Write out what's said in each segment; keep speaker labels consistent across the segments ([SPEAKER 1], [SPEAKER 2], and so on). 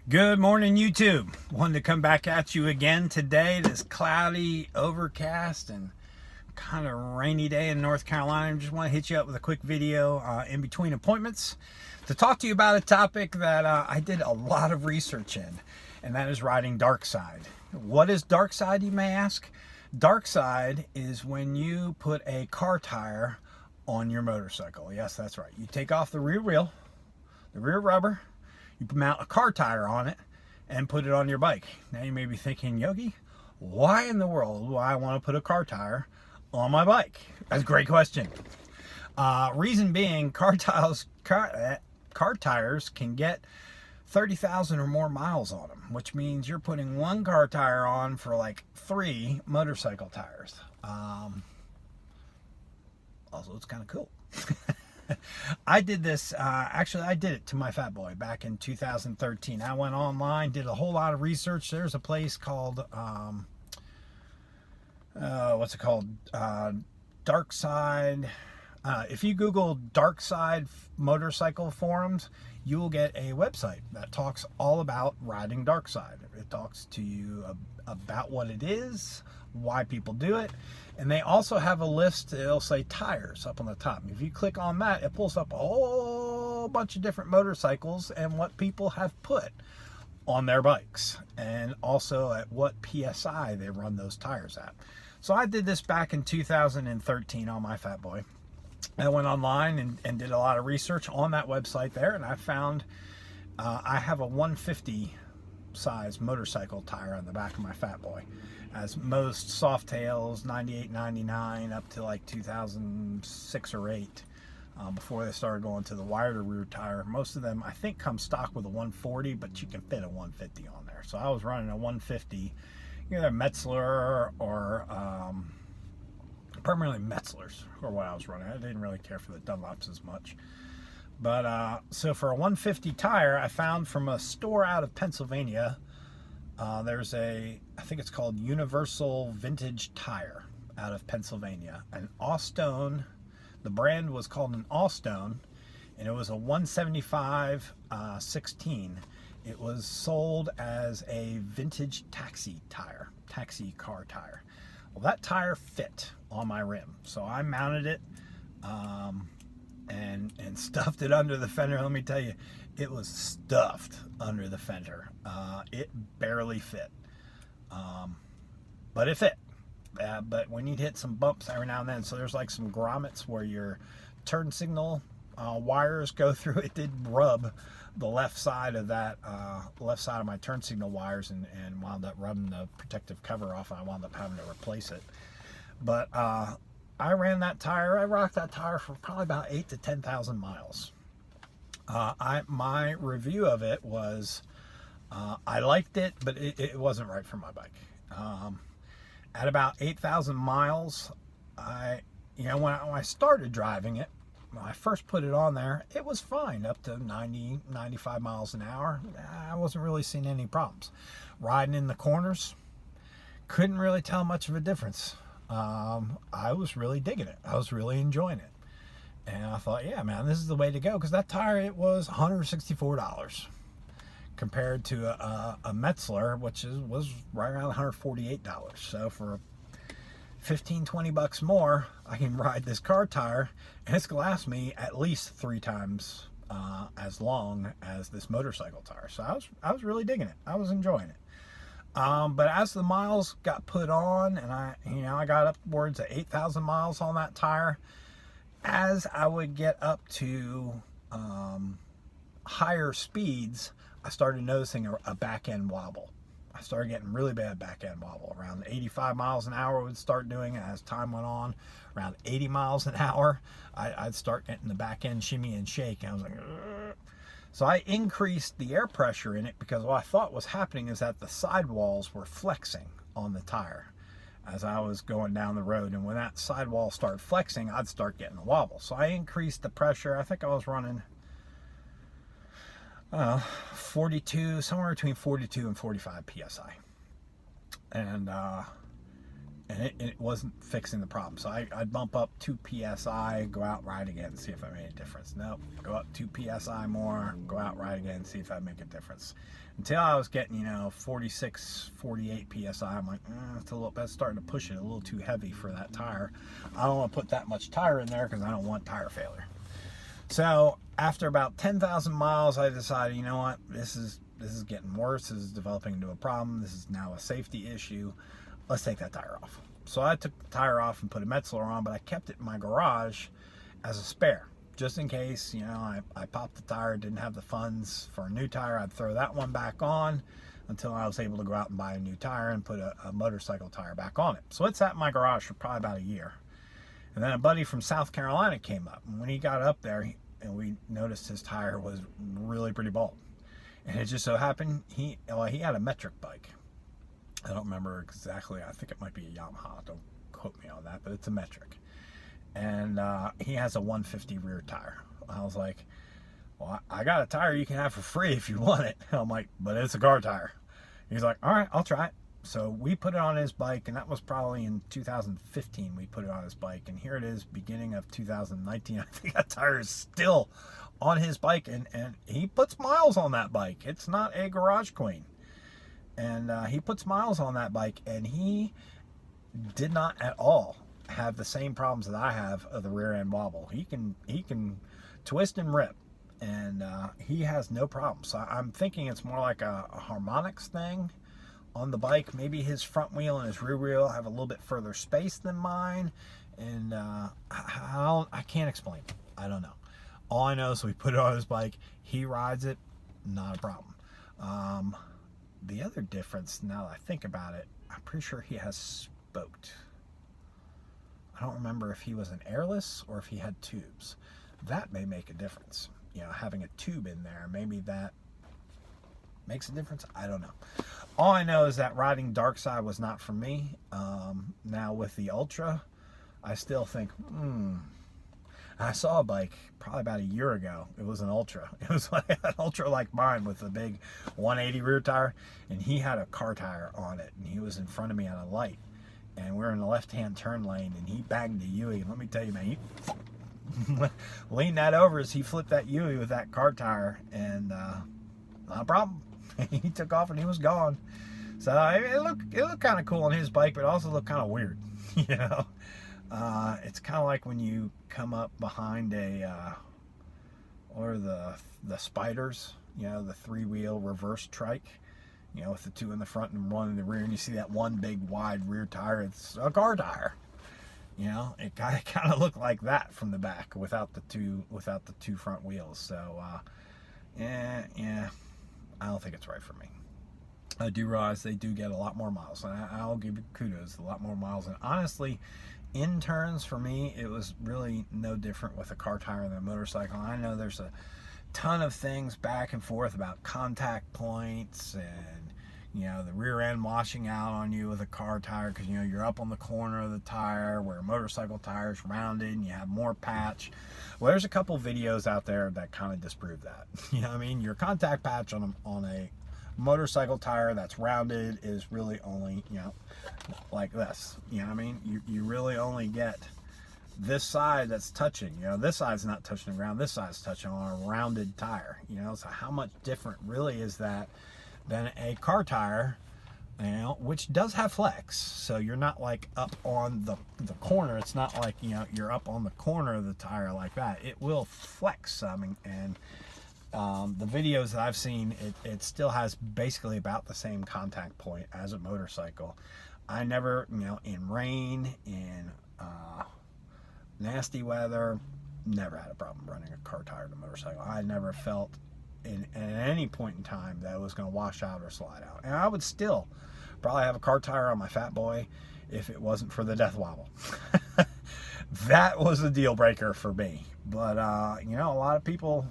[SPEAKER 1] Good morning, YouTube. Wanted to come back at you again today. This cloudy, overcast, and kind of rainy day in North Carolina. Just want to hit you up with a quick video in between appointments to talk to you about a topic that I did a lot of research in, and that is riding Darkside. What is Darkside, you may ask? Darkside is when you put a car tire on your motorcycle. Yes, that's right. You take off the rear wheel, the rear rubber, you mount a car tire on it and put it on your bike. Now you may be thinking, Yogi, why in the world do I want to put a car tire on my bike? That's a great question. Reason being, car tires can get 30,000 or more miles on them, which means you're putting one car tire on for like 3 motorcycle tires. Also, it's kind of cool. I did this, actually I did it to my fat boy back in 2013. I went online, did a whole lot of research. There's a place called, what's it called? Darkside. If you Google Darkside motorcycle forums, you will get a website that talks all about riding Darkside. It talks to you about what it is, why people do it, and they also have a list. It'll say tires up on the top. If you click on that, it pulls up a whole bunch of different motorcycles and what people have put on their bikes, and also at what PSI they run those tires at. So I did this back in 2013 on my fat boy. I went online and did a lot of research on that website there, and I found I have a 150 size motorcycle tire on the back of my fat boy. As most Softails, 98, 99, up to like 2006 or 8, before they started going to the wider rear tire. Most of them, I think, come stock with a 140, but you can fit a 150 on there. So I was running a 150, either Metzler or primarily Metzlers or what I was running. I didn't really care for the Dunlops as much. But so for a 150 tire, I found from a store out of Pennsylvania, there's I think it's called Universal Vintage Tire out of Pennsylvania. An Allstone, the brand was called an Allstone, and it was a 175 16. It was sold as a vintage taxi car tire. Well, that tire fit on my rim, so I mounted it and stuffed it under the fender. Let me tell you, it was stuffed under the fender. It barely fit, but it fit. But when you'd hit some bumps every now and then, so there's like some grommets where your turn signal wires go through. It did rub the left side of that, left side of my turn signal wires, and wound up rubbing the protective cover off, and I wound up having to replace it. But I ran that tire. I rocked that tire for probably about 8,000 to 10,000 miles. My review of it was, I liked it, but it wasn't right for my bike. At about 8,000 miles, when I started driving it, when I first put it on there, it was fine up to 90, 95 miles an hour. I wasn't really seeing any problems. Riding in the corners, couldn't really tell much of a difference. I was really digging it. I was really enjoying it. And I thought, yeah, man, this is the way to go. Because that tire, it was $164 compared to a Metzler, which was right around $148. So for 15, 20 bucks more, I can ride this car tire, and it's gonna last me at least 3 times as long as this motorcycle tire. So I was really digging it. I was enjoying it. But as the miles got put on, and I got upwards of 8,000 miles on that tire, as I would get up to higher speeds, I started noticing a back end wobble. I started getting really bad back end wobble. Around 85 miles an hour, I would start doing it as time went on. Around 80 miles an hour, I'd start getting the back end shimmy and shake. And I was like, ugh. So I increased the air pressure in it, because what I thought was happening is that the sidewalls were flexing on the tire as I was going down the road. And when that sidewall started flexing, I'd start getting a wobble. So I increased the pressure. I think I was running 42, somewhere between 42 and 45 PSI. And and it wasn't fixing the problem. So I'd bump up 2 psi, go out, ride again, see if I made a difference. Nope, go up 2 psi more, go out, ride again, see if I make a difference. Until I was getting, 46, 48 psi. I'm like, it's a little, that's starting to push it a little too heavy for that tire. I don't want to put that much tire in there because I don't want tire failure. So after about 10,000 miles, I decided, you know what, this is getting worse. This is developing into a problem. This is now a safety issue. Let's take that tire off. So I took the tire off and put a Metzeler on, but I kept it in my garage as a spare, just in case, I popped the tire, didn't have the funds for a new tire. I'd throw that one back on until I was able to go out and buy a new tire and put a motorcycle tire back on it. So it sat in my garage for probably about a year. And then a buddy from South Carolina came up. And when he got up there, and we noticed his tire was really pretty bald. And it just so happened, he had a metric bike. I don't remember exactly. I think it might be a Yamaha. Don't quote me on that, but it's a metric. And he has a 150 rear tire. I was like, well, I got a tire you can have for free if you want it. I'm like, but it's a car tire. He's like, all right, I'll try it. So we put it on his bike, and that was probably in 2015 we put it on his bike. And here it is, beginning of 2019. I think that tire is still on his bike, and he puts miles on that bike. It's not a garage queen. And he puts miles on that bike, and he did not at all have the same problems that I have of the rear end wobble. He can twist and rip, and he has no problem. So I'm thinking it's more like a harmonics thing on the bike. Maybe his front wheel and his rear wheel have a little bit further space than mine, and I can't explain it. I don't know. All I know is we put it on his bike. He rides it, not a problem. The other difference, now that I think about it, I'm pretty sure he has spoked. I don't remember if he was an airless or if he had tubes. That may make a difference. Having a tube in there, maybe that makes a difference. I don't know. All I know is that riding Darkside was not for me. Now with the Ultra, I still think, I saw a bike probably about a year ago. It was an Ultra. It was like an Ultra like mine with a big 180 rear tire, and he had a car tire on it, and he was in front of me on a light, and we're in the left-hand turn lane, and he banged the Yui. And let me tell you, man, he leaned that over as he flipped that Yui with that car tire, and not a problem. He took off and he was gone. So it looked kind of cool on his bike, but it also looked kind of weird, It's kind of like when you come up behind or the spiders, the 3-wheel reverse trike, with the 2 in the front and 1 in the rear, and you see that one big wide rear tire. It's a car tire. It kind of looked like that from the back without the two front wheels. So yeah, I don't think it's right for me. I do realize they do get a lot more miles, and I'll give you kudos, a lot more miles. And honestly, in turns for me, it was really no different with a car tire than a motorcycle. I know there's a ton of things back and forth about contact points and the rear end washing out on you with a car tire because you're up on the corner of the tire, where a motorcycle tire is rounded and you have more patch. Well, there's a couple videos out there that kind of disprove that. Your contact patch on a motorcycle tire that's rounded is really only like this. You really only get this side that's touching. This side's not touching the ground, this side's touching on a rounded tire. So how much different really is that than a car tire, which does have flex. So you're not like up on the corner. It's not like you're up on the corner of the tire like that. It will flex some, and the videos that I've seen, it still has basically about the same contact point as a motorcycle. I never, in rain, in nasty weather, never had a problem running a car tire to a motorcycle. I never felt at any point in time that it was going to wash out or slide out. And I would still probably have a car tire on my Fat Boy if it wasn't for the death wobble. That was a deal breaker for me. But a lot of people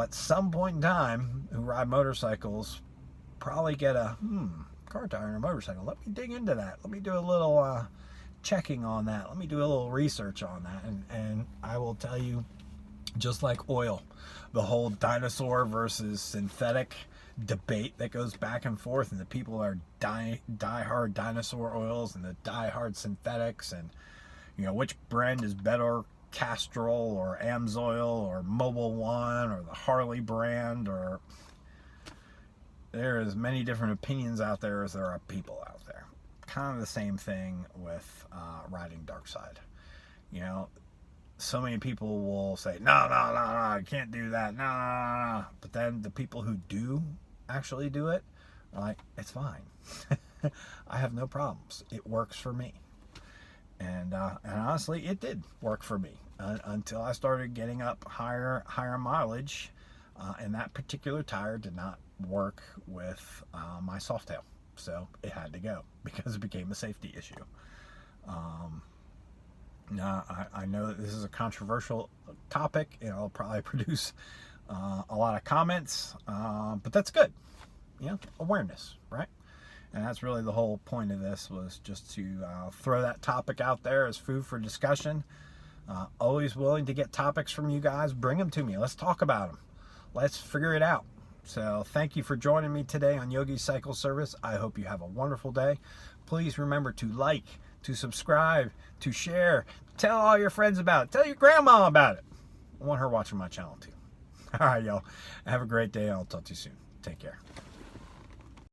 [SPEAKER 1] at some point in time who ride motorcycles probably get a car tire and a motorcycle. Let me dig into that. Let me do a little checking on that. Let me do a little research on that. And I will tell you, just like oil, the whole dinosaur versus synthetic debate that goes back and forth, and the people are die-hard dinosaur oils and the die-hard synthetics, and which brand is better, Castrol or Amsoil or Mobile One or the Harley brand, or there is many different opinions out there as there are people out there. Kind of the same thing with riding Darkside. So many people will say, no, I can't do that, no. But then the people who do actually do it are like, it's fine. I have no problems. It works for me. And honestly, it did work for me until I started getting up higher mileage, and that particular tire did not work with my Softail. So it had to go because it became a safety issue. Now, I know that this is a controversial topic, and it'll probably produce a lot of comments, but that's good. Awareness, right? And that's really the whole point of this, was just to throw that topic out there as food for discussion. Always willing to get topics from you guys. Bring them to me. Let's talk about them. Let's figure it out. So thank you for joining me today on Yogi's Cycle Service. I hope you have a wonderful day. Please remember to like, to subscribe, to share. Tell all your friends about it. Tell your grandma about it. I want her watching my channel too. All right, y'all. Have a great day. I'll talk to you soon. Take care.